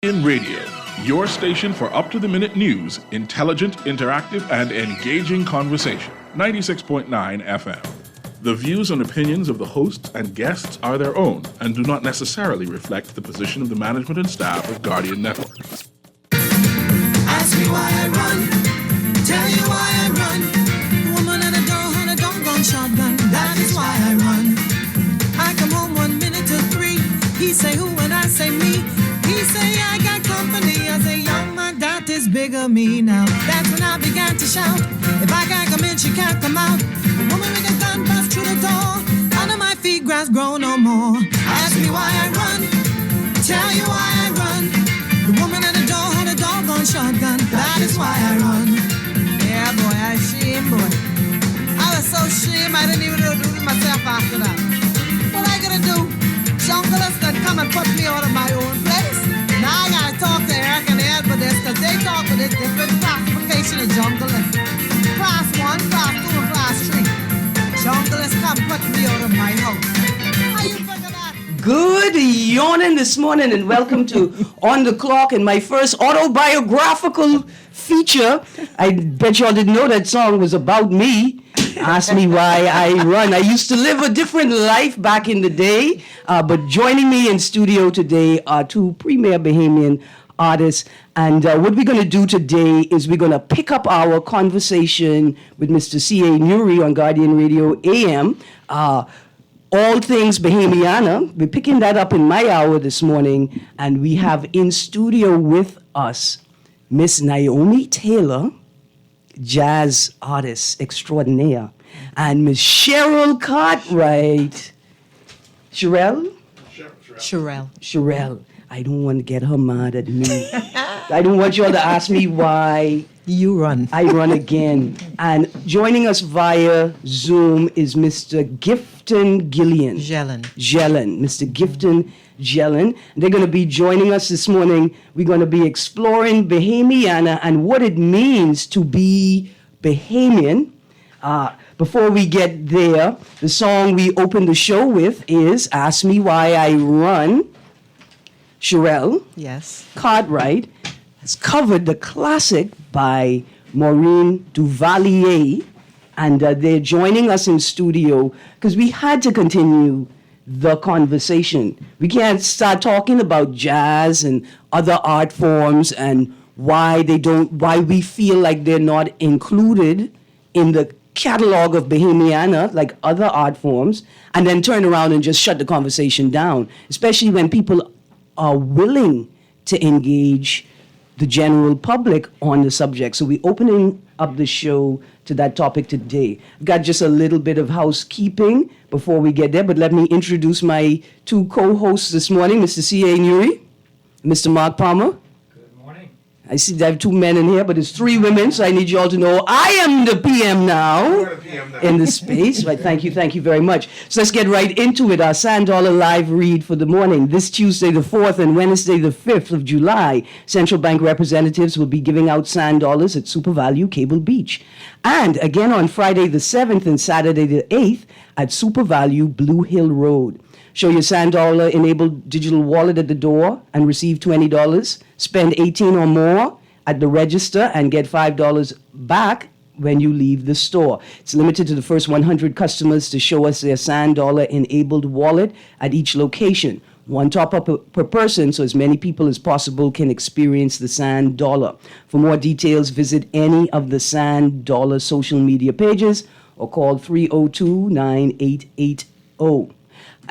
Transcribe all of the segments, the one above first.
In Radio, your station for up-to-the-minute news, intelligent, interactive, and engaging conversation. 96.9 FM. The views and opinions of the hosts and guests are their own and do not necessarily reflect the position of the management and staff of Guardian Network. Ask me why I run, tell you why I run. Woman at the door had a doggone shotgun, that is why I run. I come home 1 minute to 3, he say who and I say me. He say I got company, I say young man that is bigger me now. That's when I began to shout, if I can't come in she can't come out. The woman with a gun bust through the door, under my feet grass grow no more. Ask me why I run, tell you why I run. The woman at the door had a doggone shotgun, that is why I run. Yeah boy, I shame boy. I was so ashamed I didn't even know to do it myself after that. What I gonna do? Junglers that come and put me out of my own place. Now I gotta talk to Eric and Ed for this, cause they talk for this different classification of junglers. Class 1, class 2, and class 3. Junglers come put me out of my house. How you figure that? Good yawning this morning and welcome to On the Clock and my first autobiographical feature. I bet y'all didn't know that song was about me. Ask me why I run. I used to live a different life back in the day, but joining me in studio today are two premier Bahamian artists. And what we're going to do today is we're going to pick up our conversation with Mr. C.A. Nuri on Guardian Radio AM. All things Bahamiana. We're picking that up in my hour this morning. And we have in studio with us Miss Naomi Taylor, jazz artist extraordinaire, and Miss Cheryl Cartwright. Sherelle? Sherelle. I don't want to get her mad at me. I don't want y'all to ask me why You run. I run again. And joining us via Zoom is Mr. Gifton Gillian. Jellin. Mr. Gifton Jellin. They're going to be joining us this morning. We're going to be exploring Bahamiana and what it means to be Bahamian. Before we get there, the song we open the show with is Ask Me Why I Run. Sherelle Cartwright has covered the classic by Maureen Duvalier, and they're joining us in studio because we had to continue the conversation. We can't start talking about jazz and other art forms and why we feel like they're not included in the catalog of Bahamiana like other art forms, and then turn around and just shut the conversation down, especially when people are willing to engage the general public on the subject. So we're opening up the show to that topic today. I've got just a little bit of housekeeping before we get there, but let me introduce my two co-hosts this morning, Mr. C.A. Nuri, Mr. Mark Palmer. I see I have two men in here, but it's three women, so I need you all to know I am the PM now in the space. Right, thank you very much. So let's get right into it. Our Sand Dollar live read for the morning. This Tuesday the 4th and Wednesday the 5th of July, Central Bank representatives will be giving out sand dollars at Super Value Cable Beach. And again on Friday the 7th and Saturday the 8th at Super Value Blue Hill Road. Show your Sand Dollar enabled digital wallet at the door and receive $20. Spend 18 or more at the register and get $5 back when you leave the store. It's limited to the first 100 customers to show us their Sand Dollar enabled wallet at each location. One top-up per person, so as many people as possible can experience the Sand Dollar. For more details, visit any of the Sand Dollar social media pages or call 302-9880.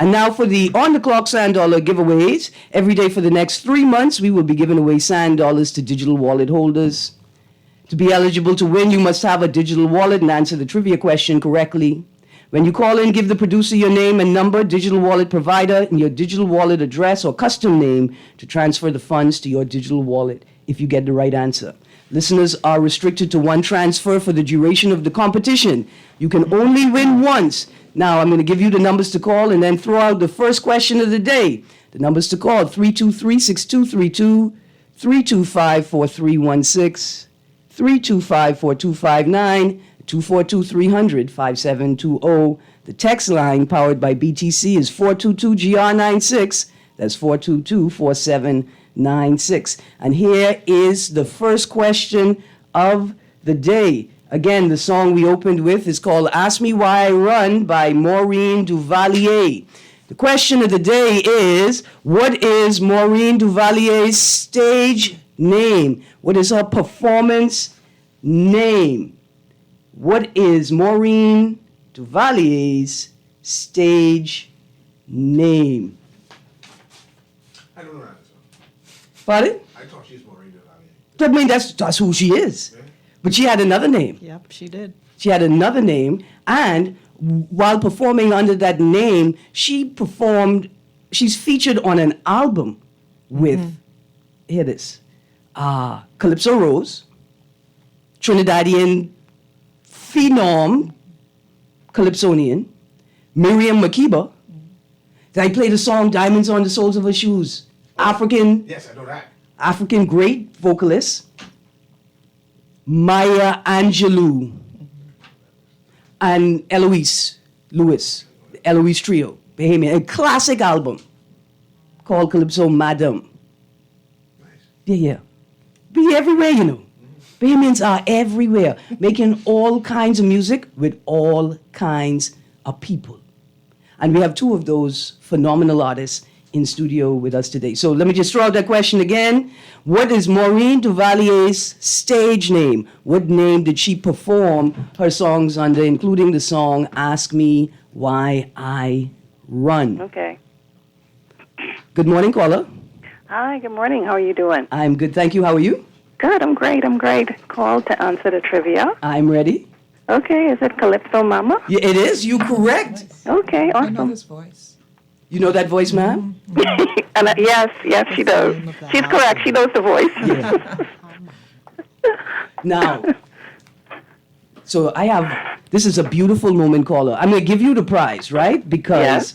And now for the on-the-clock Sand Dollar giveaways. Every day for the next 3 months, we will be giving away Sand Dollars to digital wallet holders. To be eligible to win, you must have a digital wallet and answer the trivia question correctly. When you call in, give the producer your name and number, digital wallet provider, and your digital wallet address or custom name to transfer the funds to your digital wallet if you get the right answer. Listeners are restricted to one transfer for the duration of the competition. You can only win once. Now, I'm going to give you the numbers to call and then throw out the first question of the day. The numbers to call, 323-6232, 325-4316, 325-4259, 242-300-5720. The text line powered by BTC is 422-GR96. That's 422-47 96. And here is the first question of the day. Again, the song we opened with is called Ask Me Why I Run by Maureen Duvalier. The question of the day is, what is Maureen Duvalier's stage name? What is her performance name? What is Maureen Duvalier's stage name? I don't know that. Pardon? I thought she's Maureen Duvalier. I mean, that's who she is. Yeah. But she had another name. Yep, she did. She had another name, and while performing under that name, she's featured on an album with, hear this, Calypso Rose, Trinidadian phenom, Calypsonian, Miriam Makeba. I played the song Diamonds on the Soles of Her Shoes. African Yes, I know that. African great vocalist, Maya Angelou, and Eloise Lewis, the Eloise Trio, Bahamian, a classic album called Calypso Madam. Nice. Yeah. Be everywhere, you know. Bahamians are everywhere, making all kinds of music with all kinds of people. And we have two of those phenomenal artists in studio with us today. So let me just throw out that question again. What is Maureen Duvalier's stage name? What name did she perform her songs under, including the song Ask Me Why I Run? Okay. Good morning, caller. Hi, good morning. How are you doing? I'm good, thank you. How are you? Good, I'm great. Called to answer the trivia. I'm ready. Okay, is it Calypso Mama? Yeah, it is. You correct. Okay, I know awesome. this voice. You know that voice, ma'am? And yes, she does. name of the She's album. correct. She knows the voice. Now, so this is a beautiful moment, caller. I'm going to give you the prize, right? Because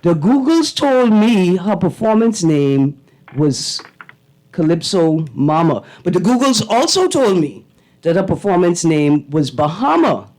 the Googles told me her performance name was Calypso Mama. But the Googles also told me that her performance name was Bahama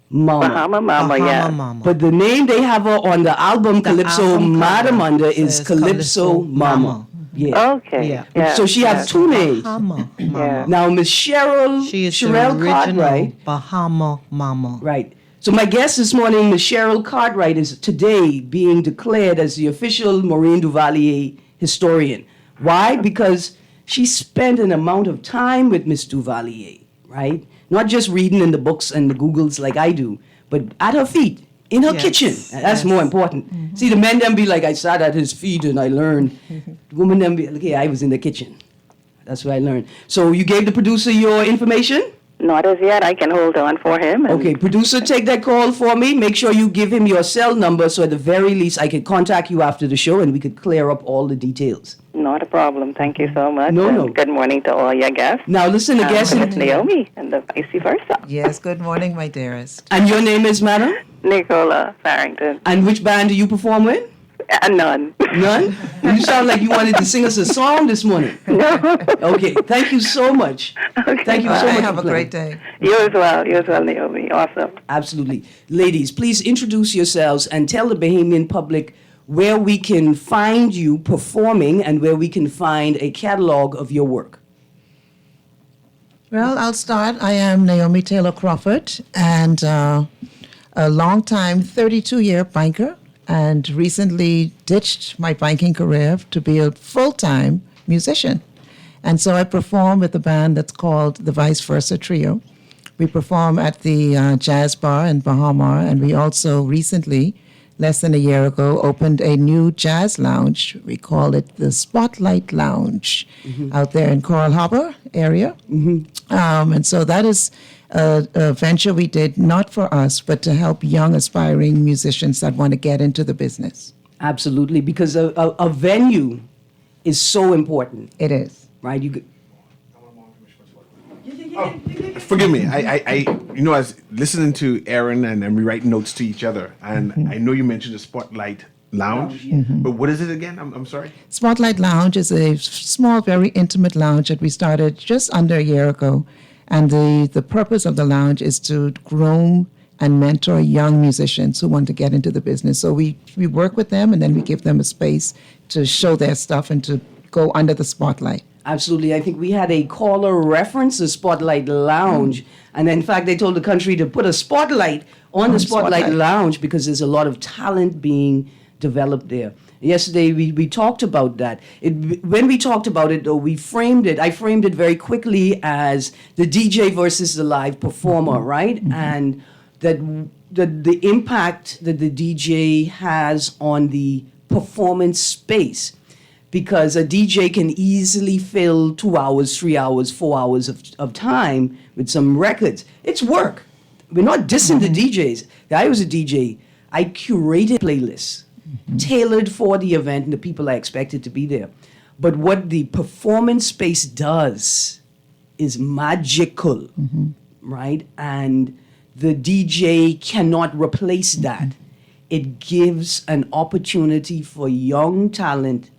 Mama. Bahama Mama, Bahama yeah. Mama. But the name they have her on the album Calypso album Madam cover under is says Calypso Mama. Mama. Yeah. Okay. Yeah. Yeah, So she has two names. Bahama Yeah. Mama. Now, Miss Cheryl, She is the Sherelle original Cartwright. Bahama Mama. Right. So my guest this morning, Ms. Cheryl Cartwright, is today being declared as the official Maureen Duvalier historian. Why? Because she spent an amount of time with Miss Duvalier, right? Not just reading in the books and the Googles like I do, but at her feet, in her Yes, kitchen. That's yes. more important. See, the men them be like, I sat at his feet and I learned. The women them be like, yeah, I was in the kitchen. That's what I learned. So you gave the producer your information? Not as yet. I can hold on for him. and- Okay, producer, take that call for me. Make sure you give him your cell number so at the very least I could contact you after the show and we could clear up all the details. Not a problem. Thank you so much. No, and no. Good morning to all your guests. Now listen, the guest, It's Naomi and the vice versa. Yes, good morning, my dearest. and your name is, madam? Nicola Farrington. And which band do you perform with? None. None? You sound like you wanted to sing us a song this morning. Okay, thank you so much. Thank you so Bye. much. Have for a playing. great day. You as well, Naomi. Awesome. Absolutely. Ladies, please introduce yourselves and tell the Bahamian public where we can find you performing and where we can find a catalog of your work. Well, I'll start. I am Naomi Taylor Crawford, and a long-time 32-year banker, and recently ditched my banking career to be a full-time musician. And so I perform with a band that's called the Vice Versa Trio. We perform at the Jazz Bar in Bahama, and we also recently, less than a year ago, opened a new jazz lounge. We call it the Spotlight Lounge out there in Coral Harbor area. And so that is a venture we did not for us, but to help young aspiring musicians that want to get into the business. Absolutely, because a venue is so important, It is. right? You could, Forgive me. I I was listening to Erin and we write notes to each other, and I know you mentioned the Spotlight Lounge, but what is it again? I'm sorry. Spotlight Lounge is a small, very intimate lounge that we started just under a year ago. And the purpose of the lounge is to groom and mentor young musicians who want to get into the business. So we work with them, and then we give them a space to show their stuff and to go under the spotlight. Absolutely. I think we had a caller reference the Spotlight Lounge. And in fact, they told the country to put a spotlight on the Spotlight Lounge because there's a lot of talent being developed there. Yesterday, we talked about that. When we talked about it, though, I framed it very quickly as the DJ versus the live performer, right? And that the impact that the DJ has on the performance space. Because a DJ can easily fill 2 hours, 3 hours, 4 hours of time with some records. It's work. We're not dissing the DJs. I was a DJ. I curated playlists tailored for the event and the people I expected to be there. But what the performance space does is magical, right? And the DJ cannot replace that. It gives an opportunity for young talent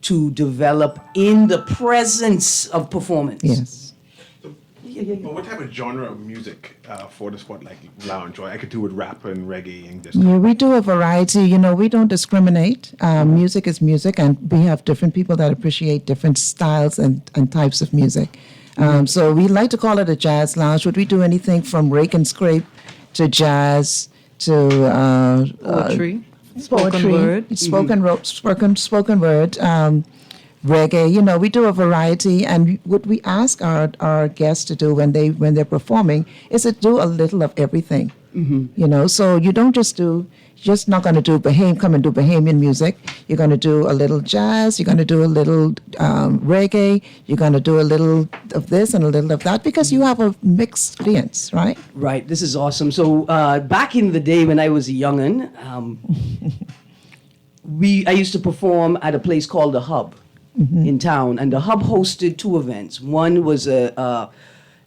to develop in the presence of performance. Yes. But what type of genre of music for the Spotlight Lounge? Or I could do with rap and reggae and just. Yeah, we do a variety. You know, we don't discriminate. Music is music, and we have different people that appreciate different styles and types of music. So we like to call it a jazz lounge. Would we do anything from rake and scrape to jazz to Poetry. spoken word, reggae. You know, we do a variety, and what we ask our guests to do when they're performing is to do a little of everything. You know, so you don't just not going to do come and do Bahamian music. You're going to do a little jazz. You're going to do a little reggae. You're going to do a little of this and a little of that because you have a mixed audience, right? Right. This is awesome. So back in the day when I was a young'un, I used to perform at a place called the Hub in town, and the Hub hosted 2 events. One was a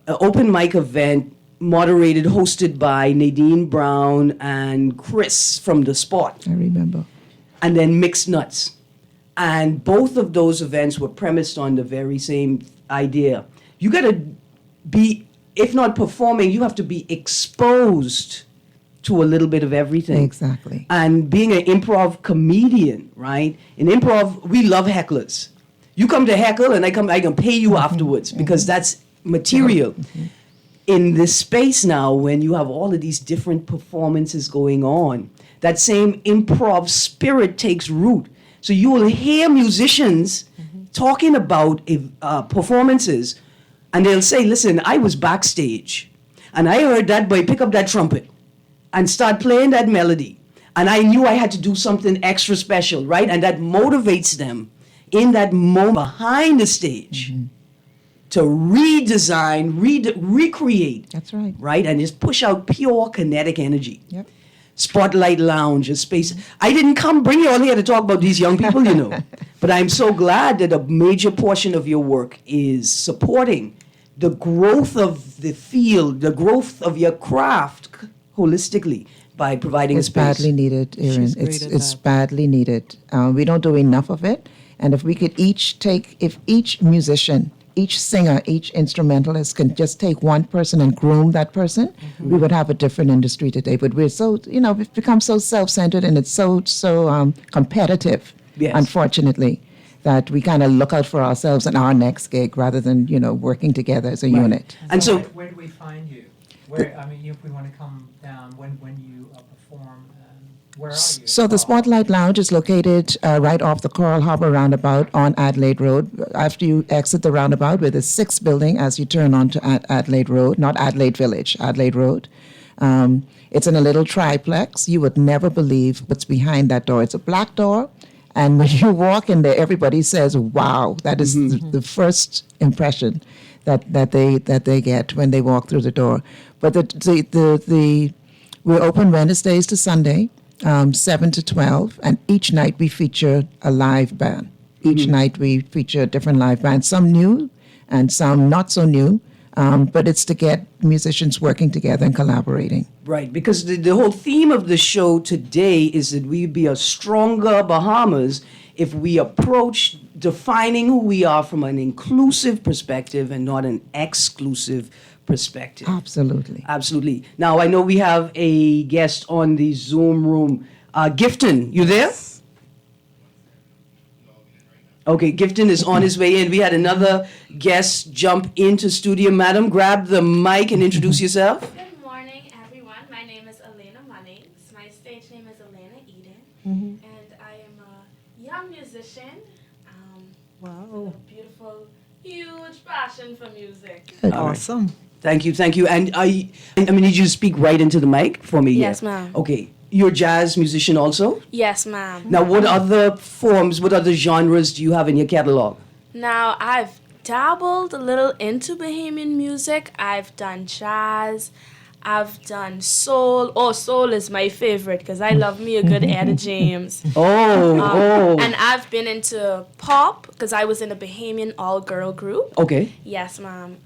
open mic event hosted by Nadine Brown and Chris from The Spot. I remember. And then Mixed Nuts. And both of those events were premised on the very same idea. You got to be, if not performing, you have to be exposed to a little bit of everything. Exactly. And being an improv comedian, right? In improv, we love hecklers. You come to heckle and I can pay you afterwards because that's material. In this space now, when you have all of these different performances going on, that same improv spirit takes root. So you will hear musicians talking about performances, and they'll say, listen, I was backstage, and I heard that boy pick up that trumpet and start playing that melody, and I knew I had to do something extra special, right? And that motivates them in that moment behind the stage. To redesign, recreate. That's right. Right? And just push out pure kinetic energy. Yep. Spotlight Lounge, a space. I didn't bring you all here to talk about these young people, you know. But I'm so glad that a major portion of your work is supporting the growth of the field, the growth of your craft holistically by providing It's a space. badly needed, Erin. She's great at It's that. badly needed. We don't do enough of it. And if we could if each musician, each singer, each instrumentalist can just take one person and groom that person, we would have a different industry today. But we're so, we've become so self-centered and it's so competitive, Yes. unfortunately, that we kind of look out for ourselves and our next gig rather than, working together as a unit. And so- where do we find you? Where, I mean, if we want to come down, when you perform, where are you? So the Spotlight Lounge is located right off the Coral Harbor roundabout on Adelaide Road. After you exit the roundabout, with the 6th building as you turn onto Adelaide Road, not Adelaide Village, Adelaide Road. It's in a little triplex. You would never believe what's behind that door. It's a black door, and when you walk in there, everybody says, "Wow!" That is the first impression that they get when they walk through the door. But we're open Wednesdays to Sunday. 7 to 12, and each night we feature a live band. Each night we feature a different live band, some new and some not so new, but it's to get musicians working together and collaborating. Right, because the whole theme of the show today is that we'd be a stronger Bahamas if we approach defining who we are from an inclusive perspective and not an exclusive perspective. Absolutely. Absolutely. Now, I know we have a guest on the Zoom room. Gifton, you there? Okay, Gifton is on his way in. We had another guest jump into studio. Madam, grab the mic and introduce yourself. Good morning, everyone. My name is Elena Munnings. My stage name is Elena Eden, and I am a young musician. With a beautiful, huge passion for music. Awesome. Thank you. And I need you to speak right into the mic for me. Yes, here. ma'am. Okay, you're a jazz musician also? Yes, ma'am. Now, what other genres do you have in your catalog? Now, I've dabbled a little into Bahamian music. I've done jazz. I've done soul. Oh, soul is my favorite because I love me a good Etta James. And I've been into pop because I was in a Bahamian all-girl group. Okay. Yes, ma'am.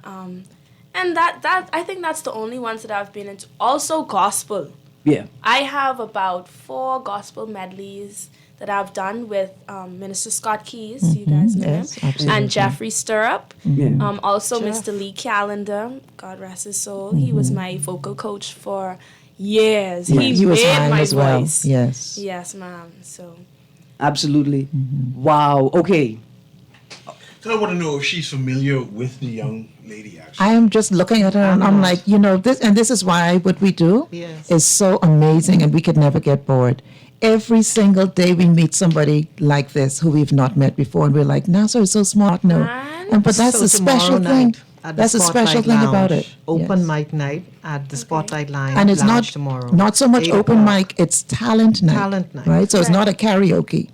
And that I think that's the only ones that I've been into. Also, gospel. Yeah. I have about 4 gospel medleys that I've done with Minister Scott Keys, you guys know Yes, him, absolutely. and Jeffrey Stirrup. Yeah. Also, Mr. Lee Calendar, God rest his soul. He was my vocal coach for years. He was made mine my as well. voice. Yes. Yes, ma'am. So Absolutely. Wow. Okay. So I want to know if she's familiar with the young lady, actually. I am just looking at her and I'm like, this is why what we do is so amazing and we could never get bored. Every single day we meet somebody like this who we've not met before and we're like, Nasser is so smart. No. But that's the special thing. That's the special thing about it. Open Yes. mic night at the Spotlight Lounge. And it's Lounge not tomorrow. not so much 8 open o'clock. mic, it's talent night. Talent night. Right? So it's not a karaoke.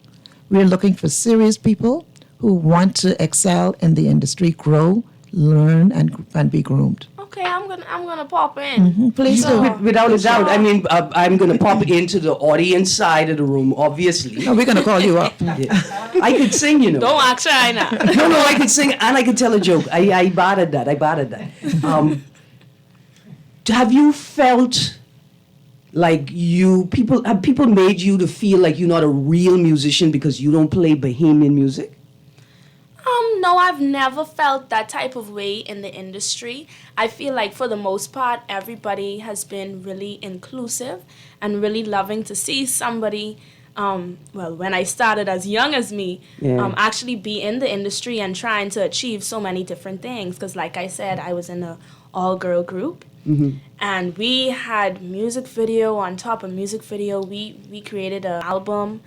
We're looking for serious people who want to excel in the industry, grow, learn, and be groomed. okay, I'm gonna pop in. Please do. Without a doubt. I mean, I'm going to pop into the audience side of the room, obviously. No, we're going to call you up. Yeah. I could sing, you know. Don't act shy now. No, I could sing and I could tell a joke. I bartered that. Have you felt like have people made you to feel like you're not a real musician because you don't play Bahamian music? No, I've never felt that type of way in the industry. I feel like for the most part, everybody has been really inclusive and really loving to see somebody, when I started as young as me, actually be in the industry and trying to achieve so many different things. Because like I said, I was in an all-girl group. And we had music video on top of music video. We created an album.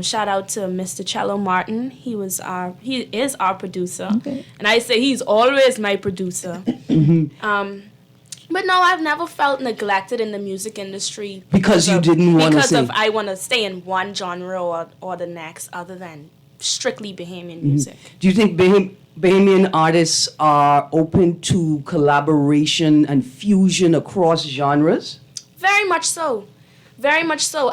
Shout out to Mr. Cello Martin. He is our producer. Okay. And I say he's always my producer. But no, I've never felt neglected in the music industry Because you didn't wanna Because sing. of I want to stay in one genre or the next, other than strictly Bahamian music. Do you think Bahamian artists are open to collaboration and fusion across genres? Very much so. Very much so.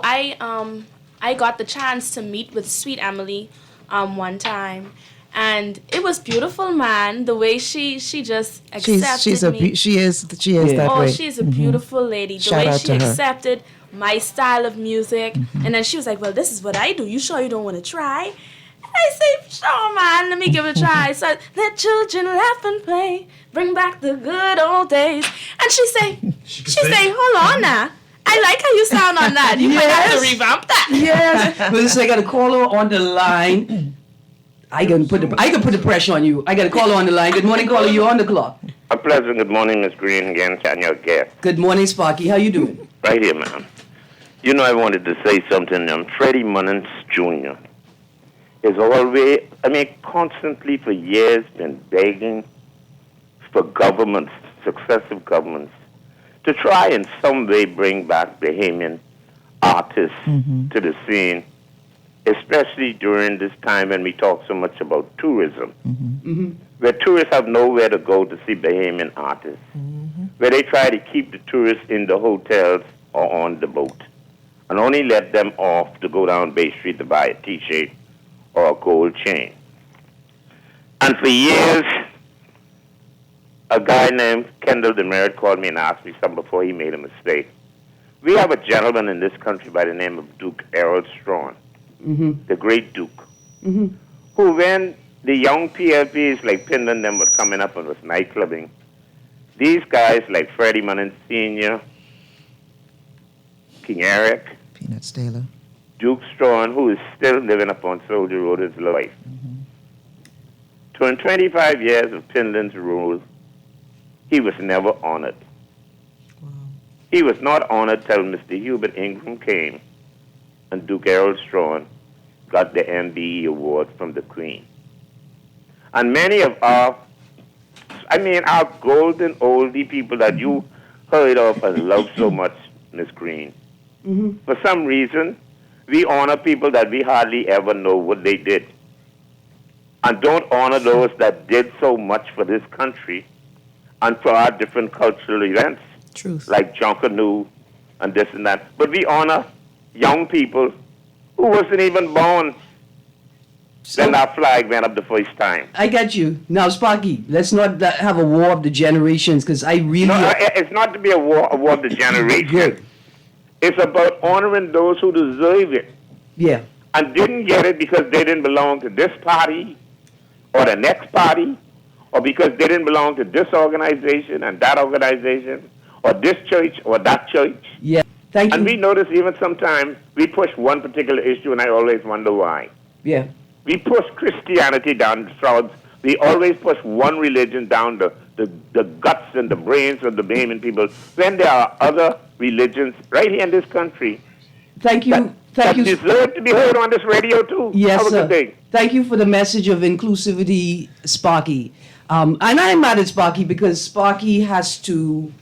I got the chance to meet with Sweet Emily one time. And it was beautiful, man. The way she just accepted me. She is that way. She's a beautiful lady. The Shout way out she to her. accepted my style of music. And then she was like, well, this is what I do. You sure you don't want to try? And I say, sure, man. Let me give it a try. So let children laugh and play. Bring back the good old days. And she say, hold on now. I like how you sound on that. You might have to revamp that. Yes. But listen, I got a caller on the line. I can put the pressure on you. I got a caller on the line. Good morning, caller. You're on the clock. A pleasant good morning, Miss Greene, again, and your guest. Good morning, Sparky. How you doing? Right here, ma'am. You know, I wanted to say something. Freddie Munnins Jr. is always, constantly for years been begging for governments, successive governments, to try in some way bring back Bahamian artists to the scene, especially during this time when we talk so much about tourism, where tourists have nowhere to go to see Bahamian artists, where they try to keep the tourists in the hotels or on the boat, and only let them off to go down Bay Street to buy a T-shirt or a gold chain. And for years, a guy named Kendall Demerit called me and asked me something before he made a mistake. We have a gentleman in this country by the name of Duke Errol Strawn, the great Duke, who when the young PLPs like Pin and them were coming up and was nightclubbing, these guys like Freddie Munnins Sr., King Eric, Peanut Taylor. Duke Strawn, who is still living up on Soldier Road his life, So in 25 years of Finland's rule, he was never honored. He was not honored till Mr. Hubert Ingram came and Duke Errol Strawn got the MBE award from the Queen. And many of our golden oldie people that you heard of and love so much, Miss Greene. Mm-hmm. For some reason, we honor people that we hardly ever know what they did. And don't honor those that did so much for this country and for our different cultural events. Truth. Like Junkanoo and this and that. But we honor young people who wasn't even born when our flag went up the first time. I got you. Now, Sparky, let's not have a war of the generations, because I really... No, it's not to be a war of the generation. Good. It's about honoring those who deserve it. Yeah. And didn't get it because they didn't belong to this party or the next party, or because they didn't belong to this organization and that organization, or this church or that church. Yeah. Thank you. And we notice even sometimes we push one particular issue, and I always wonder why. Yeah. We push Christianity down the throats. We always push one religion down the guts and the brains of the Bahamian people, when there are other religions right here in this country. Thank you. That deserve to be heard on this radio too. Yes, Have a sir. good day. Thank you for the message of inclusivity, Sparky. And I'm mad at Sparky because Sparky has to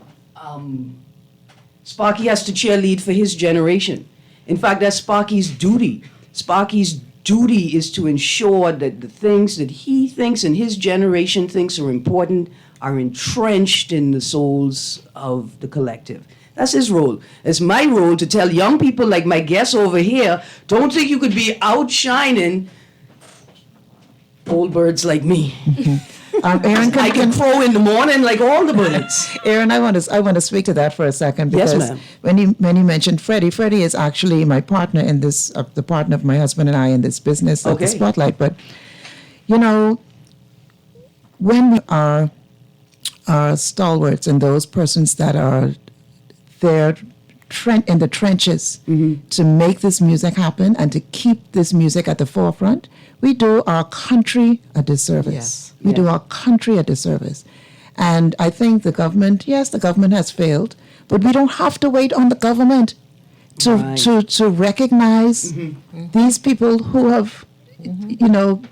cheerlead for his generation. In fact, that's Sparky's duty. Sparky's duty is to ensure that the things that he thinks and his generation thinks are important are entrenched in the souls of the collective. That's his role. It's my role to tell young people like my guests over here, don't think you could be outshining old birds like me. Erin, I can crow in the morning like all the birds. Erin, I want to speak to that for a second, because Yes, ma'am. when you mentioned Freddie is actually my partner in this, the partner of my husband and I in this business at the Okay. Spotlight. But when we are stalwarts and those persons that are there in the trenches to make this music happen and to keep this music at the forefront, we do our country a disservice. Yes. We do our country a disservice. And I think the government has failed, but we don't have to wait on the government to recognize these people who have,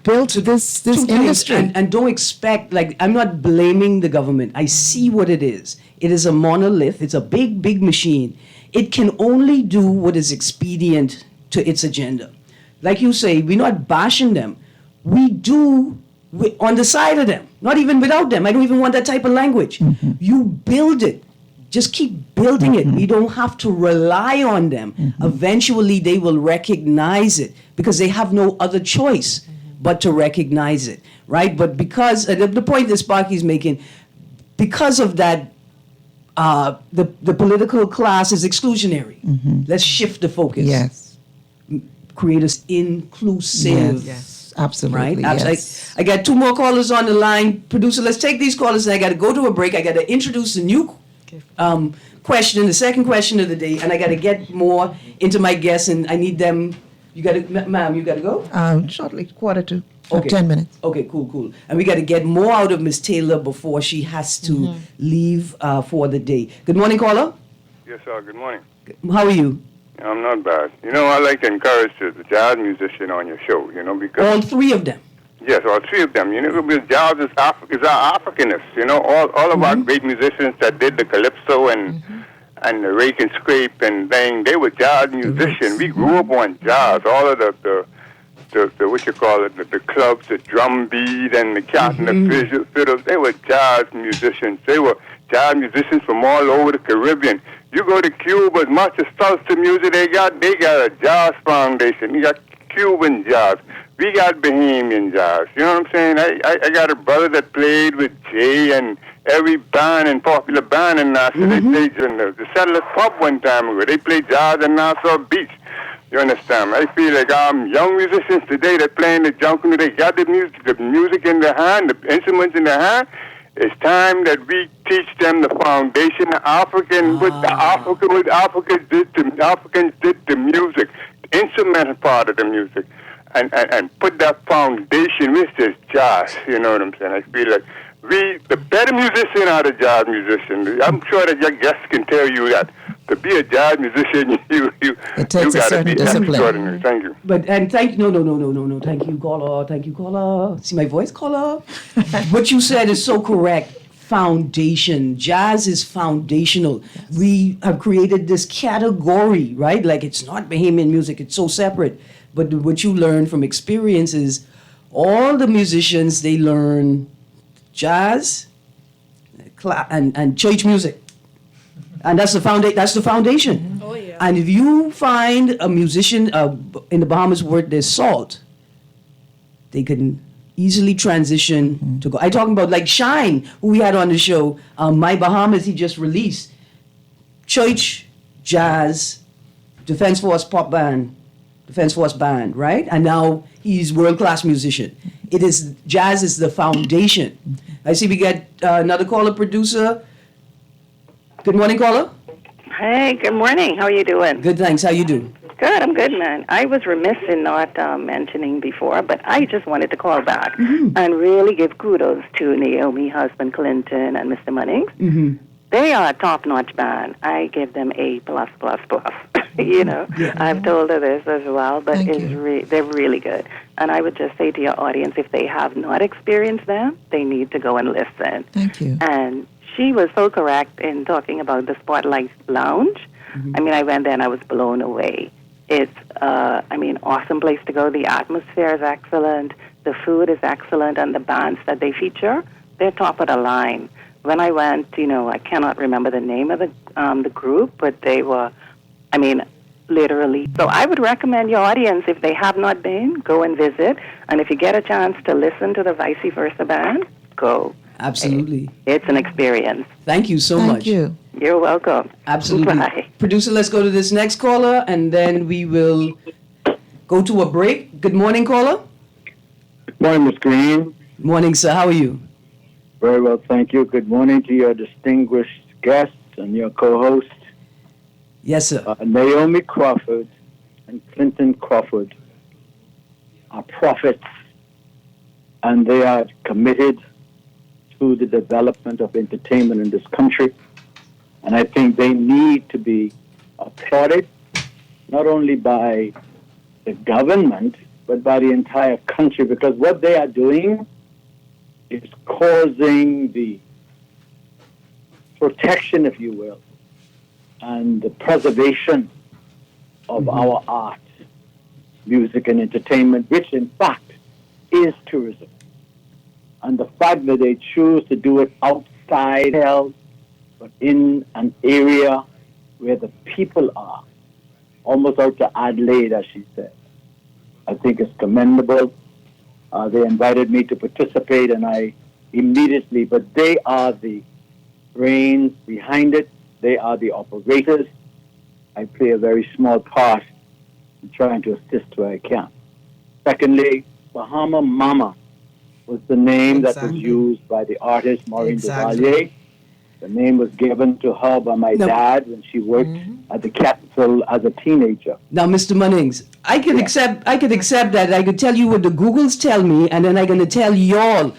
built this Two things, industry. and don't expect, I'm not blaming the government. I see what it is. It is a monolith. It's a big, big machine. It can only do what is expedient to its agenda. Like you say, we're not bashing them. We do on the side of them, not even without them. I don't even want that type of language. You build it. Just keep building it. We don't have to rely on them. Eventually, they will recognize it because they have no other choice but to recognize it, right? But because, the point that Sparky's making, because of that, the political class is exclusionary. Let's shift the focus. Yes. Create us inclusive. Yes, absolutely. Right? Yes. I got two more callers on the line. Producer, let's take these callers, and I got to go to a break. I got to introduce a new question, the second question of the day, and I got to get more into my guests, and I need them. You got to, ma'am, you got to go? Shortly, 1:45. Okay. 10 minutes. Okay, cool. And we got to get more out of Miss Taylor before she has to leave for the day. Good morning, caller. Yes, sir. Good morning. How are you? I'm not bad. I like to encourage the jazz musician on your show, because... All three of them. Yes, all three of them. Because jazz is our Africanness, all of our great musicians that did the calypso and the rake and scrape and thing, they were jazz musicians. We grew up on jazz. All of the what you call it, the clubs, the drum beat and the cat and the fiddles, they were jazz musicians. They were jazz musicians from all over the Caribbean. You go to Cuba, as much as salsa music they got a jazz foundation. You got Cuban jazz. We got Bahamian jazz. You know what I'm saying? I got a brother that played with Jay and every band and popular band in Nassau. They played in the Settlers Pub one time ago. They played jazz in Nassau Beach. You understand? I feel like young musicians today that playing the jungle, they got the music in their hand, the instruments in their hand. It's time that we teach them the foundation of African, what Africans did to music, the instrumental part of the music. and put that foundation with this jazz. You know what I'm saying? I feel like the better musician are the jazz musician. I'm sure that your guests can tell you that to be a jazz musician, you takes you a got to certain be discipline. extraordinary. Thank you. But and thank no. Thank you, caller. Thank you, caller. See my voice, caller. What you said is so correct. Foundation. Jazz is foundational. Yes. We have created this category, right? Like it's not Bahamian music. It's so separate. But what you learn from experience is all the musicians, they learn jazz and church music. And that's the foundation. Oh, yeah. And if you find a musician in the Bahamas where there's salt, they can easily transition to go. I'm talking about like Shine, who we had on the show. My Bahamas, he just released church, jazz, Defense Force band, right? And now he's world-class musician. Jazz is the foundation. I see we get another caller, producer. Good morning, caller. Hey, good morning. How are you doing? Good, thanks. How you do? Good, I'm good, man. I was remiss in not mentioning before, but I just wanted to call back and really give kudos to Naomi, husband Clinton, and Mr. Munnings. Mm-hmm. They are a top-notch band. I give them A+++. You know, Yeah. I've told her this as well, but Thank you. they're really good. And I would just say to your audience, if they have not experienced them, they need to go and listen. Thank you. And she was so correct in talking about the Spotlight Lounge. I mean, I went there and I was blown away. It's, awesome place to go. The atmosphere is excellent. The food is excellent. And the bands that they feature, they're top of the line. When I went, I cannot remember the name of the group, but they were, literally. So I would recommend your audience, if they have not been, go and visit. And if you get a chance to listen to the Vice Versa band, go. Absolutely. It's an experience. Thank you so Thank much. you. You're welcome. Absolutely. Bye. Producer, let's go to this next caller, and then we will go to a break. Good morning, caller. Good morning, Ms. Greene. Morning, sir. How are you? Very well, thank you. Good morning to your distinguished guests and your co-host. Yes, sir. Naomi Crawford and Clinton Crawford are prophets, and they are committed to the development of entertainment in this country. And I think they need to be applauded, not only by the government, but by the entire country, because what they are doing is causing the protection, if you will, and the preservation of our art, music, and entertainment, which in fact is tourism. And the fact that they choose to do it outside held, but in an area where the people are, almost out to Adelaide, as she said, I think is commendable. They invited me to participate, and I immediately, but they are the brains behind it. They are the operators. I play a very small part in trying to assist where I can. Secondly, Bahama Mama was the name that was used by the artist Maureen Duvalier. The name was given to her by my dad when she worked at the Capitol as a teenager. Now, Mr. Munnings, I could accept that. I could tell you what the Googles tell me, and then I'm going to tell y'all,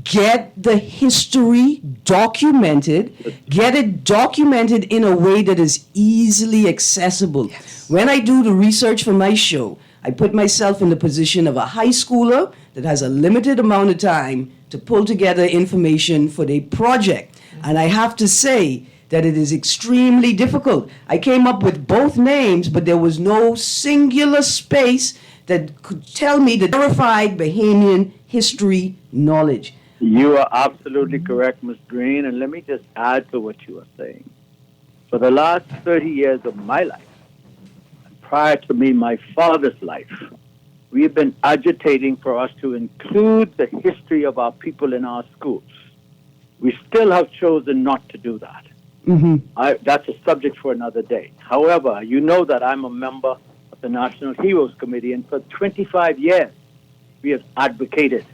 get the history documented, get it documented in a way that is easily accessible. Yes. When I do the research for my show, I put myself in the position of a high schooler that has a limited amount of time to pull together information for their project. And I have to say that it is extremely difficult. I came up with both names, but there was no singular space that could tell me the verified Bahamian history knowledge. You are absolutely correct, Ms. Greene, and let me just add to what you are saying. For the last 30 years of my life, and prior to me, my father's life, we have been agitating for us to include the history of our people in our schools. We still have chosen not to do that. That's a subject for another day. However, you know that I'm a member of the National Heroes Committee, and for 25 years, we have advocated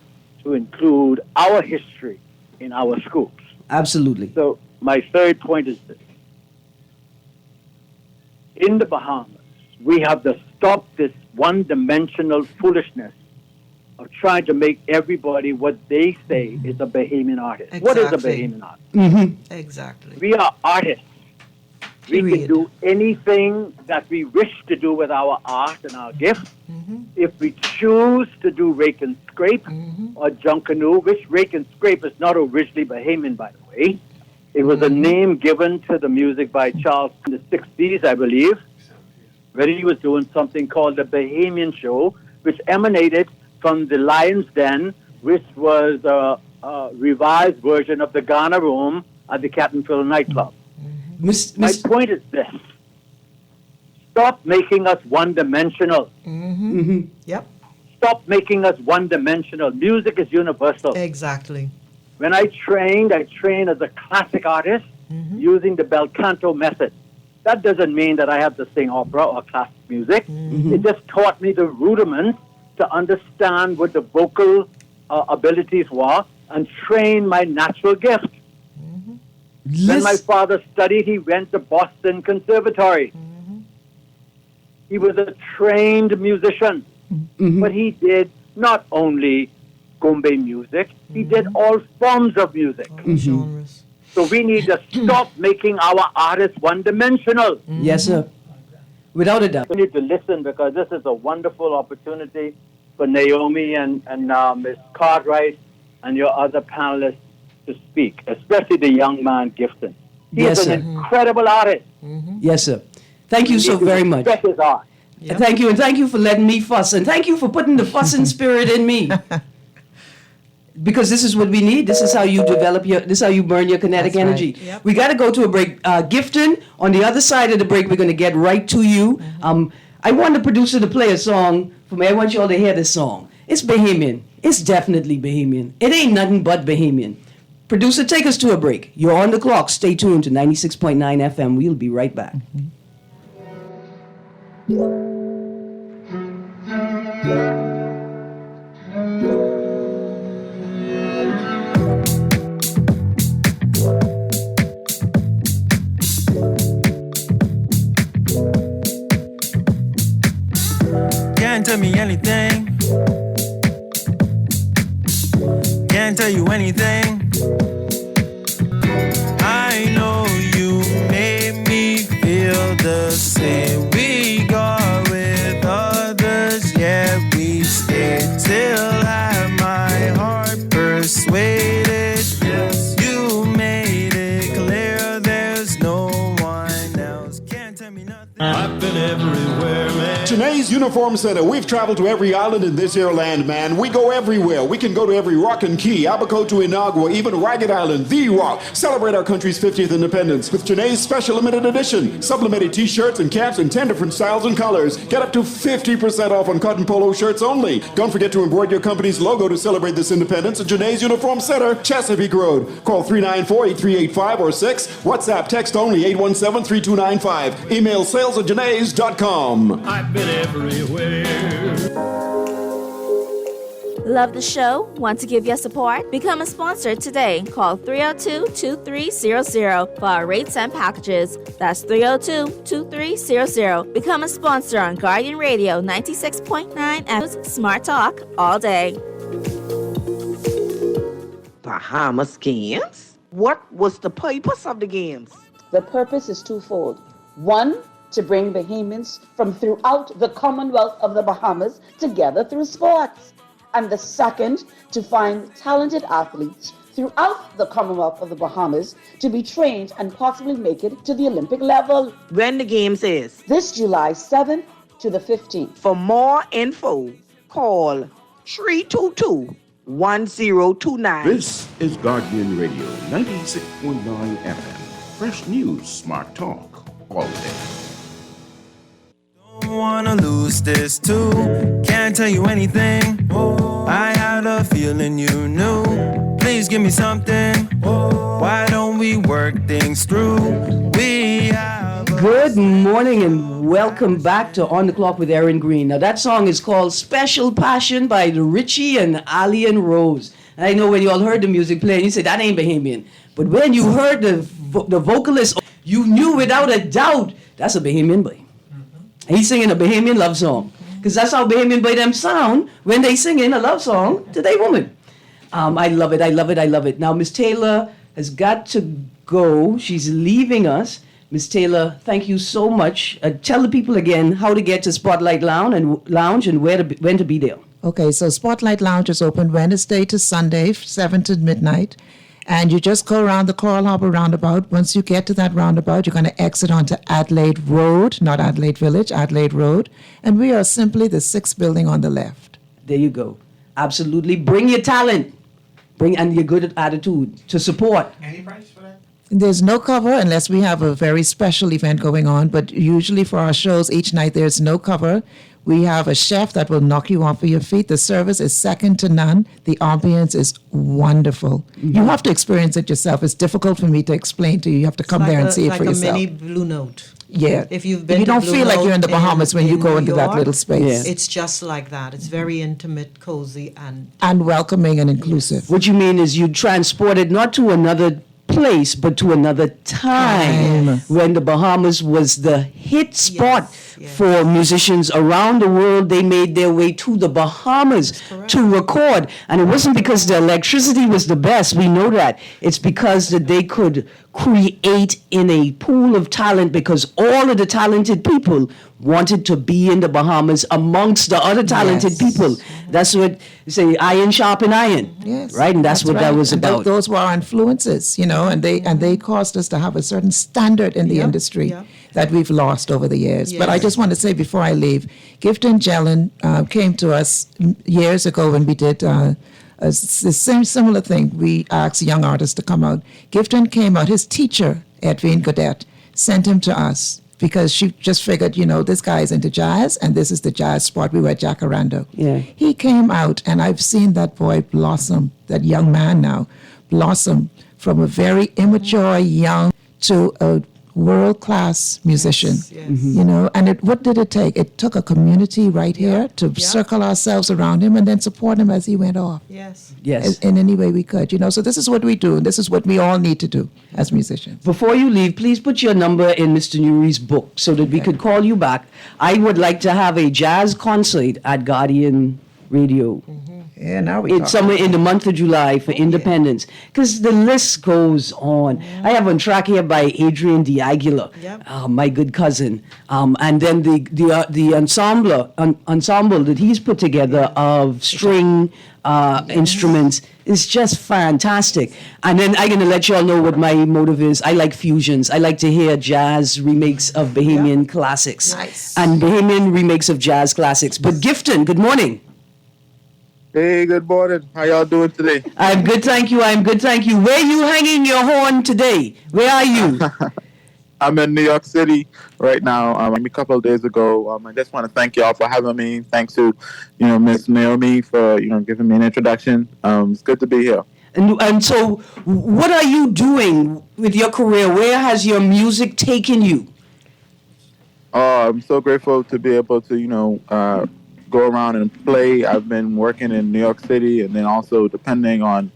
to include our history in our schools. Absolutely. So my third point is this. In the Bahamas, we have the stop this one-dimensional foolishness of trying to make everybody what they say is a Bahamian artist. What is a Bahamian artist? Exactly. We are artists. We can do anything that we wish to do with our art and our gift. If we choose to do rake and scrape or junkanoo, which rake and scrape is not originally Bahamian, by the way. It was a name given to the music by Charles in the 60s, I believe, when he was doing something called the Bahamian Show, which emanated from the Lion's Den, which was a revised version of the Ghana Room at the Captain Phil nightclub. My point is this. Stop making us one-dimensional. Yep. Stop making us one-dimensional. Music is universal. Exactly. When I trained as a classic artist using the bel canto method. That doesn't mean that I have to sing opera or classic music. It just taught me the rudiments to understand what the vocal abilities were and train my natural gift. When my father studied, he went to Boston Conservatory. He was a trained musician, but he did not only gombe music, he did all forms of music. Genres. So we need to stop making our artists one-dimensional. Yes, sir. Without a doubt. We need to listen because this is a wonderful opportunity for Naomi and Ms. Cartwright and your other panelists to speak, especially the young man Gifton. He Yes, is sir. an incredible artist. Yes, sir. Thank you so very much. Respect his art. Thank you, and thank you for letting me fuss, and thank you for putting the fussing spirit in me. Because this is what we need. This is how you develop this is how you burn your kinetic energy. Yep. We got to go to a break. Gifton, on the other side of the break, we're going to get right to you. I want the producer to play a song for me. I want you all to hear this song. It's Bahamian. It's definitely Bahamian. It ain't nothing but Bahamian. Producer, take us to a break. You're on the clock. Stay tuned to 96.9 FM. We'll be right back. Can't tell me anything. Can't tell you anything. I know you made me feel the same. We go with others, yeah, we stayed till I had my heart persuaded. Yes, you made it clear there's no one else. Can't tell me nothing. I've been everywhere, man. Janae's Uniform Center. We've traveled to every island in this here land, man. We go everywhere. We can go to every rock and key, Abaco to Inagua, even Ragged Island, The Rock. Celebrate our country's 50th independence with Janae's special limited edition. Sublimated t-shirts and caps in 10 different styles and colors. Get up to 50% off on cotton polo shirts only. Don't forget to embroider your company's logo to celebrate this independence at Janae's Uniform Center, Chesapeake Road. Call 394-8385 or 6. WhatsApp text only 817-3295. Email sales@janaes.com. I've been everywhere. Love the show? Want to give your support? Become a sponsor today. Call 302-2300 for our rates and packages. That's 302-2300. Become a sponsor on Guardian Radio 96.9 and Smart Talk all day. Bahamas Games? What was the purpose of the games? The purpose is twofold. One, to bring Bahamians from throughout the Commonwealth of the Bahamas together through sports. And the second, to find talented athletes throughout the Commonwealth of the Bahamas to be trained and possibly make it to the Olympic level. When the games is? This July 7th to the 15th. For more info, call 322-1029. This is Guardian Radio 96.9 FM. Fresh news, smart talk, all day. Don't wanna lose this too. Can't tell you anything. I had a feeling you knew. Please give me something. Why don't we work things through? We have Good morning and welcome back to On the Clock with Erin Greene. Now that song is called Special Passion by Richie and Alien Rose. And I know when you all heard the music playing, you said that ain't Bahamian. But when you heard the vocalist, you knew without a doubt that's a Bahamian boy. He's singing a Bahamian love song. Because that's how Bahamian boy them sound when they singing a love song to their woman. I love it, I love it, I love it. Now, Miss Taylor has got to go. She's leaving us. Miss Taylor, thank you so much. Tell the people again how to get to Spotlight Lounge and when to be there. Okay, so Spotlight Lounge is open Wednesday to Sunday, 7 to midnight. And you just go around the Coral Harbor roundabout. Once you get to that roundabout, you're going to exit onto Adelaide Road, not Adelaide Village, Adelaide Road. And we are simply the 6th building on the left. There you go. Absolutely. Bring your talent. And your good attitude to support. Any price for that? There's no cover unless we have a very special event going on. But usually for our shows each night, there's no cover. We have a chef that will knock you off of your feet. The service is second to none. The ambience is wonderful. Mm-hmm. You have to experience it yourself. It's difficult for me to explain to you. You have to come there and see it for yourself. Like a mini Blue Note. Yeah. If you've been you to don't Blue feel like Note you're in the Bahamas when you go New into that York, little space. It's just like that. It's very intimate, cozy, and welcoming and inclusive. What you mean is you transported not to another place, but to another time when the Bahamas was the hit spot for musicians around the world. They made their way to the Bahamas to record. And it wasn't because the electricity was the best, we know that. It's because that they could create in a pool of talent, because all of the talented people wanted to be in the Bahamas amongst the other talented people. That's what say, iron sharpen iron. Yes. Right? And that's what right. that was And about. those were our influences, and they caused us to have a certain standard in the industry that we've lost over the years. But I just want to say before I leave, Gifton Jellin came to us years ago when we did the same similar thing. We asked young artists to come out. Gifton came out. His teacher, Edwin Godet, sent him to us because she just figured, this guy is into jazz, and this is the jazz spot. We were at Jacaranda. Yeah. He came out, and I've seen that boy blossom, that young man now, blossom from a very immature young to a world-class musician, and what did it take? It took a community right here to circle ourselves around him and then support him as he went off. Yes. In any way we could, So this is what we do, and this is what we all need to do as musicians. Before you leave, please put your number in Mr. Nuri's book so that we could call you back. I would like to have a jazz concert at Guardian Radio. Yeah, now it's somewhere in the month of July for Independence, because the list goes on. I have one track here by Adrian D'Aguilar, my good cousin, and then the ensemble that he's put together of string instruments is just fantastic. And then I'm going to let you all know what my motive is. I like fusions. I like to hear jazz remakes of Bahamian classics and Bahamian remakes of jazz classics. But Gifton, good morning. Hey, good morning. How y'all doing today? I'm good, thank you. I'm good, thank you. Where are you hanging your horn today? Where are you? I'm in New York City right now. A couple of days ago. I just want to thank y'all for having me. Thanks to, Miss Naomi for, giving me an introduction. It's good to be here. And so, what are you doing with your career? Where has your music taken you? I'm so grateful to be able to, go around and play. I've been working in New York City, and then also depending on,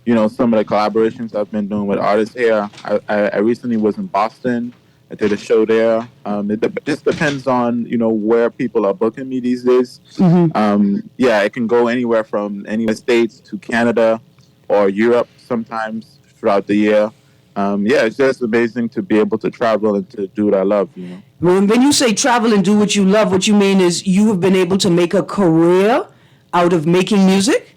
some of the collaborations I've been doing with artists here. I recently was in Boston. I did a show there. It just depends on, where people are booking me these days. It can go anywhere from any States to Canada or Europe sometimes throughout the year. It's just amazing to be able to travel and to do what I love, When you say travel and do what you love, what you mean is you have been able to make a career out of making music?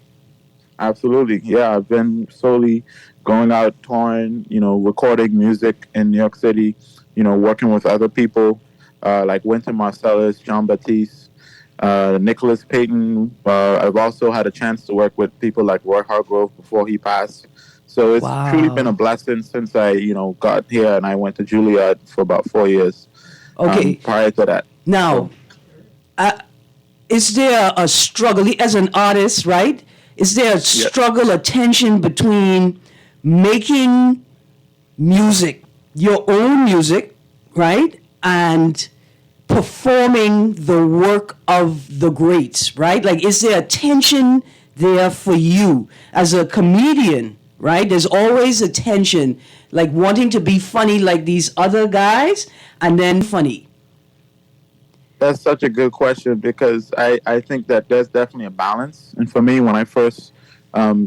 Absolutely. Yeah, I've been solely going out touring, recording music in New York City, working with other people like Wynton Marsalis, John Batiste, Nicholas Payton. I've also had a chance to work with people like Roy Hargrove before he passed. So it's truly been a blessing since I, got here, and I went to Juilliard for about 4 years. Okay. Prior to that. Now, is there a struggle as an artist, right? Is there a struggle, a tension between making music, your own music, right, and performing the work of the greats, right? Like, is there a tension there for you as a comedian? Right? There's always a tension, like wanting to be funny like these other guys and then funny. That's such a good question because I think that there's definitely a balance. And for me, when I first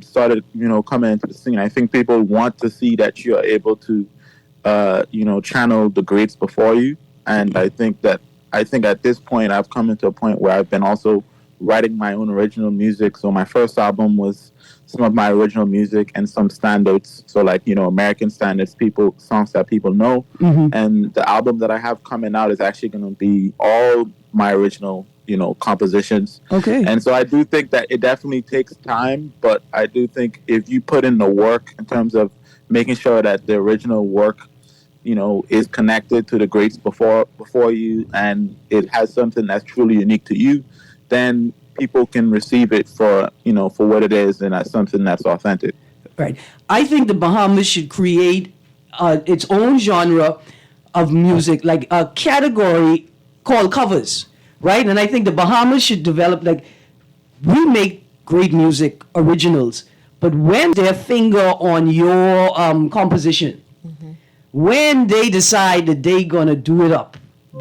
started, coming into the scene, I think people want to see that you are able to, channel the greats before you. And I think at this point, I've come into a point where I've been also writing my own original music. So my first album was some of my original music and some standards. So American standards, songs that people know. Mhm. And the album that I have coming out is actually going to be all my original, compositions. Okay. And so I do think that it definitely takes time, but I do think if you put in the work in terms of making sure that the original work, is connected to the greats before you, and it has something that's truly unique to you, then people can receive it for what it is, and as something that's authentic. Right. I think the Bahamas should create its own genre of music, like a category called covers, right? And I think the Bahamas should develop, we make great music, originals, but when their finger on your composition, when they decide that they're going to do it up,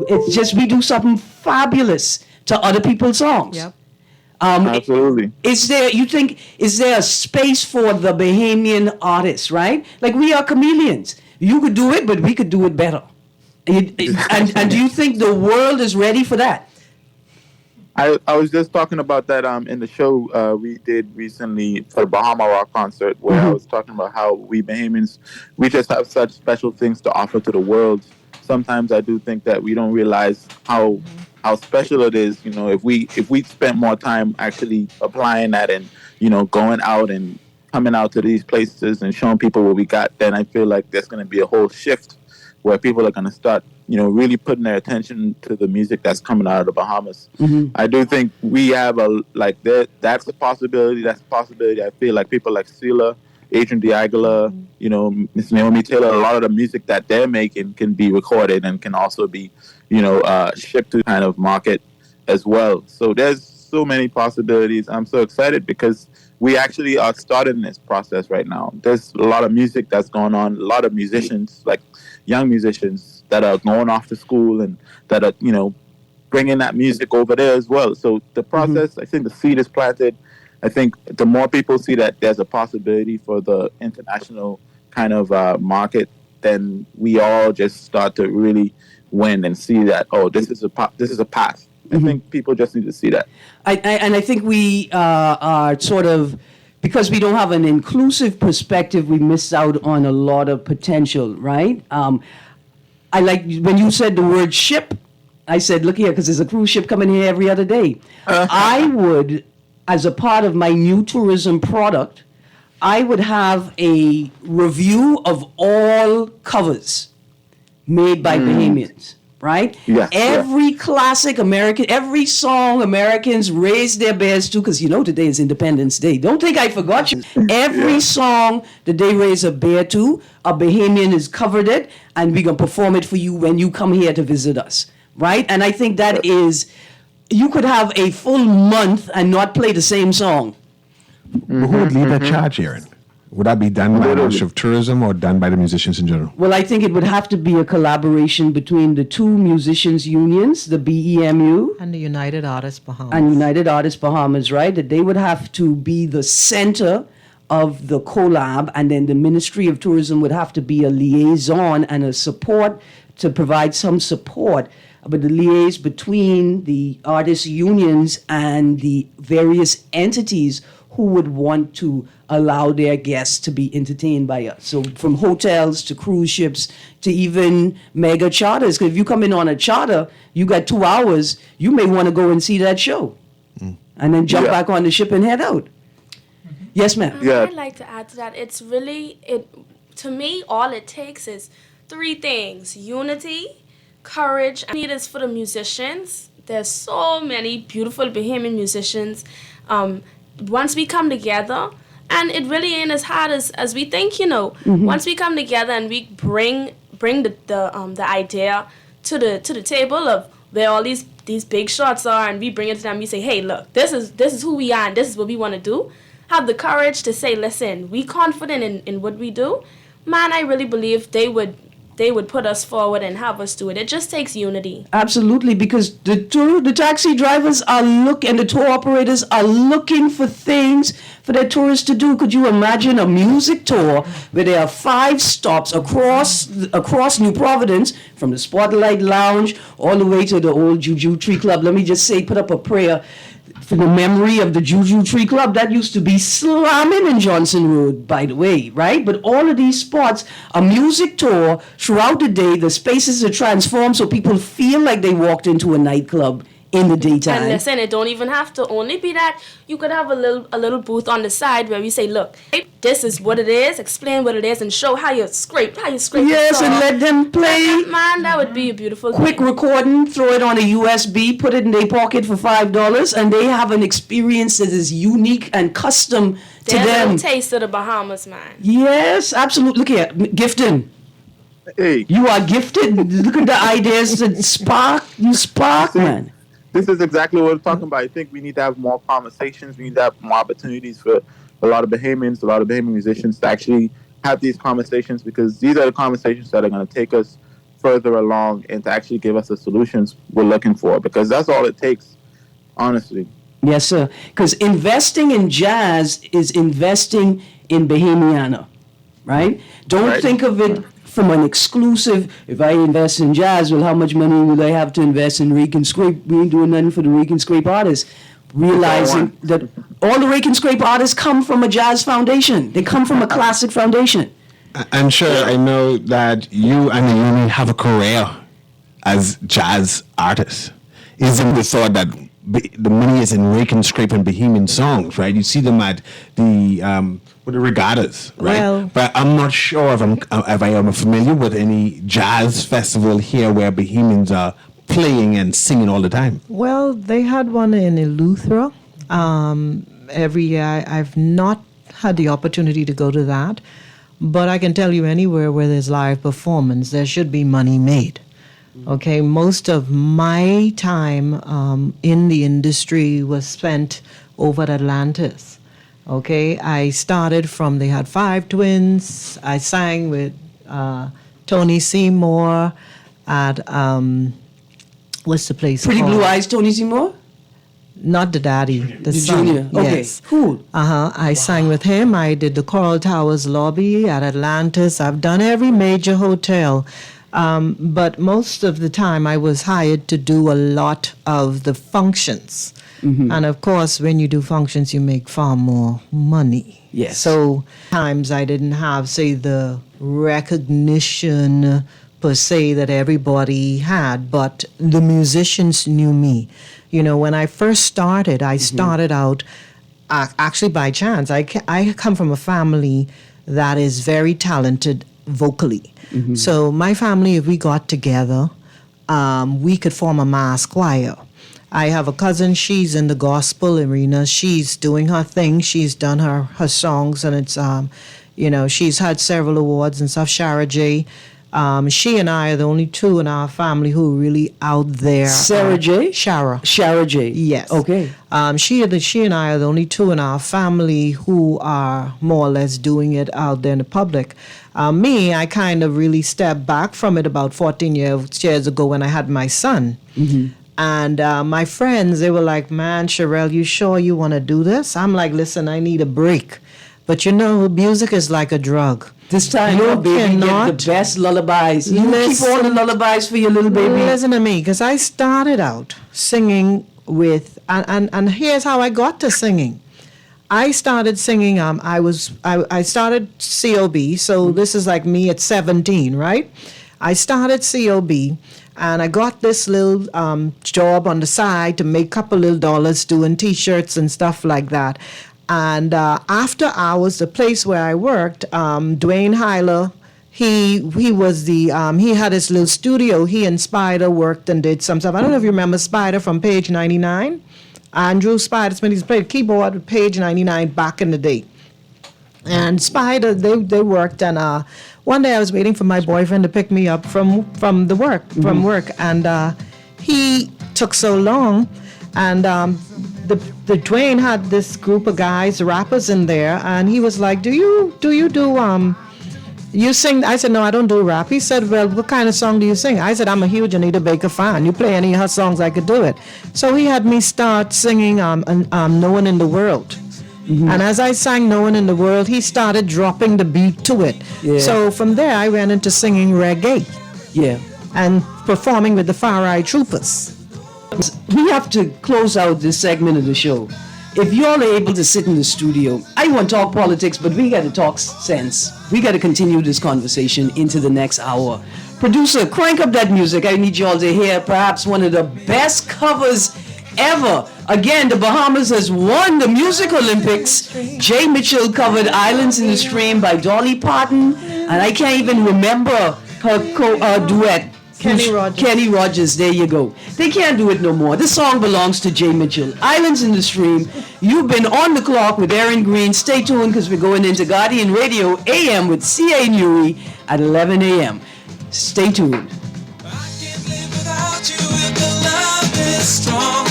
it's just we do something fabulous to other people's songs. Yep. Absolutely. Is there a space for the Bahamian artists, right? Like, we are chameleons. You could do it, but we could do it better. And do you think the world is ready for that? I was just talking about that in the show we did recently for the Bahama Rock concert, where I was talking about how we Bahamians, we just have such special things to offer to the world. Sometimes I do think that we don't realize how special it is, if we spent more time actually applying that and, going out and coming out to these places and showing people what we got, then I feel like there's going to be a whole shift where people are going to start, really putting their attention to the music that's coming out of the Bahamas. I do think we have that's a possibility. That's a possibility. I feel like people like Sela, Adrian Diagala, Miss Naomi Taylor, a lot of the music that they're making can be recorded and can also be, shipped to kind of market as well. So there's so many possibilities. I'm so excited because we actually are starting this process right now. There's a lot of music that's going on, a lot of musicians, like young musicians that are going off to school and that are, bringing that music over there as well. So the process, I think the seed is planted. I think the more people see that there's a possibility for the international kind of market, then we all just start to really win and see that, this is a path. I think people just need to see that. I think we are sort of, because we don't have an inclusive perspective, we miss out on a lot of potential, right? I like when you said the word ship, I said, look here, because there's a cruise ship coming here every other day. I would, as a part of my new tourism product, I would have a review of all covers made by Bahamians, right? Yeah, every classic American, every song Americans raise their bears to, because today is Independence Day. Don't think I forgot you. Every song that they raise a bear to, a Bahamian has covered it, and we're going to perform it for you when you come here to visit us, right? And I think that is, you could have a full month and not play the same song. Who would lead that charge, Erin? Would that be done by the Ministry of Tourism or done by the musicians in general? Well, I think it would have to be a collaboration between the two musicians' unions, the BEMU and the United Artists Bahamas. And United Artists Bahamas, right? That they would have to be the center of the collab, and then the Ministry of Tourism would have to be a liaison and a support to provide some support. But the liaison between the artists' unions and the various entities who would want to allow their guests to be entertained by us. So from hotels to cruise ships to even mega charters. Because if you come in on a charter, you got 2 hours, you may want to go and see that show. And then jump back on the ship and head out. Yes, ma'am. I'd like to add to that. It's really, to me, all it takes is 3 things. Unity, courage, and it is for the musicians. There's so many beautiful Bahamian musicians. Once we come together, and it really ain't as hard as we think, Once we come together and we bring the idea to the table of where all these big shots are, and we bring it to them, we say, hey, look, this is who we are and this is what we want to do. Have the courage to say, listen, we confident in what we do. Man, I really believe they would they would put us forward and have us do it. It just takes unity. Absolutely, because the taxi drivers and the tour operators are looking for things for their tourists to do. Could you imagine a music tour where there are 5 stops across New Providence, from the Spotlight Lounge all the way to the old Juju Tree Club? Let me just say, put up a prayer for the memory of the Juju Tree Club. That used to be slamming in Johnson Road, by the way, right? But all of these spots, a music tour throughout the day, the spaces are transformed so people feel like they walked into a nightclub in the daytime. And listen, it don't even have to only be that. You could have a little booth on the side where we say, look, this is what it is, explain what it is, and show how you scrape Yes, the and let them play. Man, that would be a beautiful Quick thing. recording, throw it on a USB, put it in their pocket for $5, and they have an experience that is unique and custom to There's a them. little taste of the Bahamas, man. Yes, absolutely. Look here, Gifton. Hey. You are gifted. Look at the ideas that spark. You spark, man. This is exactly what we're talking about. I think we need to have more conversations. We need to have more opportunities for a lot of Bahamians, a lot of Bahamian musicians to actually have these conversations, because these are the conversations that are going to take us further along and to actually give us the solutions we're looking for, because that's all it takes, honestly. Yes, sir. Because investing in jazz is investing in Bahamiana, right? Don't think of it from an exclusive, if I invest in jazz, well, how much money will I have to invest in rake and scrape? We ain't doing nothing for the rake and scrape artists. Realizing that all the rake and scrape artists come from a jazz foundation. They come from a classic foundation. And sure, I know that you and the union have a career as jazz artists. Isn't the thought that the money is in rake and scrape and Bahamian songs, right? You see them at the regattas, right? Well, but I'm not sure if I am familiar with any jazz festival here where Bahamians are playing and singing all the time. Well, they had one in Eleuthera every year. I've not had the opportunity to go to that, but I can tell you anywhere where there's live performance, there should be money made. Okay, most of my time in the industry was spent over at Atlantis. Okay, I started from, they had 5 twins. I sang with Tony Seymour at, what's the place Pretty called? Blue Eyes, Tony Seymour? Not the daddy, the son. junior. Okay, Yes. cool. I sang with him. I did the Coral Towers lobby at Atlantis. I've done every major hotel. But most of the time I was hired to do a lot of the functions. And of course, when you do functions, you make far more money. Yes. So times I didn't have, say, the recognition per se that everybody had, but the musicians knew me. You know, when I first started, I started out actually by chance. I come from a family that is very talented vocally. So my family, if we got together, we could form a mass choir. I have a cousin, she's in the gospel arena. She's doing her thing. She's done her songs, and it's, she's had several awards and stuff. Shara J. She and I are the only 2 in our family who are really out there. Sarah J? Shara. Shara J. Yes. Okay. She and I are the only 2 in our family who are more or less doing it out there in the public. Me, I kind of really stepped back from it about 14 years ago when I had my son. And my friends, they were like, man, Sherelle, you sure you want to do this? I'm like, listen, I need a break. But you know, music is like a drug. This time, your baby get the best lullabies. You keep all the lullabies for your little baby. Listen to me, because I started out singing with, and here's how I got to singing. I started singing, I started COB, so this is like me at 17, right? I started COB, and I got this little job on the side to make a couple little dollars doing T-shirts and stuff like that. And after hours, the place where I worked, Dwayne Hyler, he was the, he had his little studio. He and Spider worked and did some stuff. I don't know if you remember Spider from Page 99. Andrew Spider Smith, he's played keyboard with Page 99 back in the day. And Spider, they worked, and one day I was waiting for my boyfriend to pick me up from work, and he took so long, and the Dwayne had this group of guys, rappers in there, and he was like, do you do you sing? I said, no, I don't do rap. He said, well, what kind of song do you sing? I said, I'm a huge Anita Baker fan. You play any of her songs, I could do it. So he had me start singing No One in the World. And as I sang No One in the World, he started dropping the beat to it. Yeah. So from there, I went into singing reggae. Yeah. And performing with the Far Eye Troopers. We have to close out this segment of the show. If you all are able to sit in the studio, I want to talk politics, but we got to talk sense. We got to continue this conversation into the next hour. Producer, crank up that music. I need you all to hear perhaps one of the best covers ever. Again, the Bahamas has won the Music Olympics. Jay Mitchell covered Islands in the Stream by Dolly Parton, and I can't even remember her duet. Kenny Rogers. Kenny Rogers, there you go. They can't do it no more. This song belongs to Jay Mitchell. Islands in the Stream. You've been on the clock with Erin Greene. Stay tuned because we're going into Guardian Radio AM with C.A. Newey at 11 a.m. Stay tuned. Strong.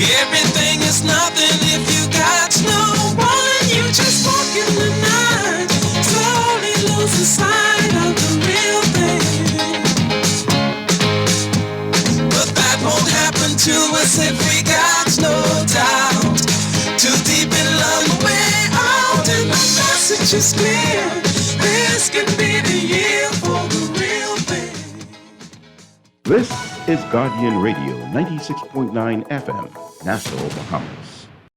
Everything is nothing if you got no one. You just walk in the night, slowly losing sight of the real thing. But that won't happen to us if we got no doubt. Too deep in love, way out, and the message is clear. This can be the year for the real thing. This is Guardian Radio 96.9 FM, Nassau, Bahamas.